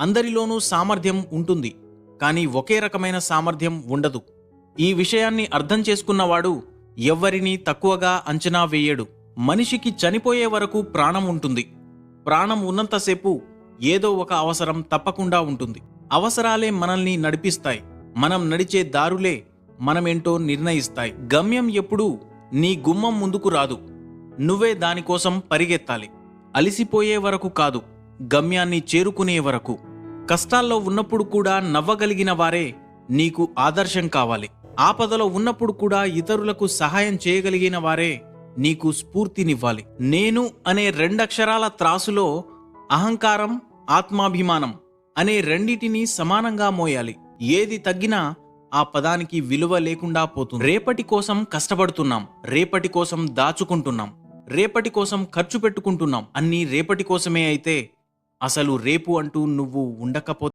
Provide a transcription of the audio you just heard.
అందరిలోనూ సామర్థ్యం ఉంటుంది, కానీ ఒకే రకమైన సామర్థ్యం ఉండదు. ఈ విషయాన్ని అర్థం చేసుకున్నవాడు ఎవ్వరినీ తక్కువగా అంచనా వేయడు. మనిషికి చనిపోయే వరకు ప్రాణం ఉంటుంది. ప్రాణం ఉన్నంతసేపు ఏదో ఒక అవసరం తప్పకుండా ఉంటుంది. అవసరాలే మనల్ని నడిపిస్తాయి. మనం నడిచే దారులే మనమేంటో నిర్ణయిస్తాయి. గమ్యం ఎప్పుడూ నీ గుమ్మం ముందుకు రాదు, నువ్వే దానికోసం పరిగెత్తాలి. అలిసిపోయే వరకు కాదు, గమ్యాన్ని చేరుకునే వరకు. కష్టాల్లో ఉన్నప్పుడు కూడా నవ్వగలిగిన వారే నీకు ఆదర్శం కావాలి. ఆపదలో ఉన్నప్పుడు కూడా ఇతరులకు సహాయం చేయగలిగిన వారే నీకు స్ఫూర్తినివ్వాలి. నేను అనే రెండక్షరాల త్రాసులో అహంకారం, ఆత్మాభిమానం అనే రెండిటిని సమానంగా మోయాలి. ఏది తగ్గినా ఆ పదానికి విలువ లేకుండా పోతుంది. రేపటి కోసం కష్టపడుతున్నాం, రేపటి కోసం దాచుకుంటున్నాం, రేపటి కోసం ఖర్చు పెట్టుకుంటున్నాం. అన్నీ రేపటి కోసమే అయితే అసలు రేపు అంటూ నువ్వు ఉండకపోతే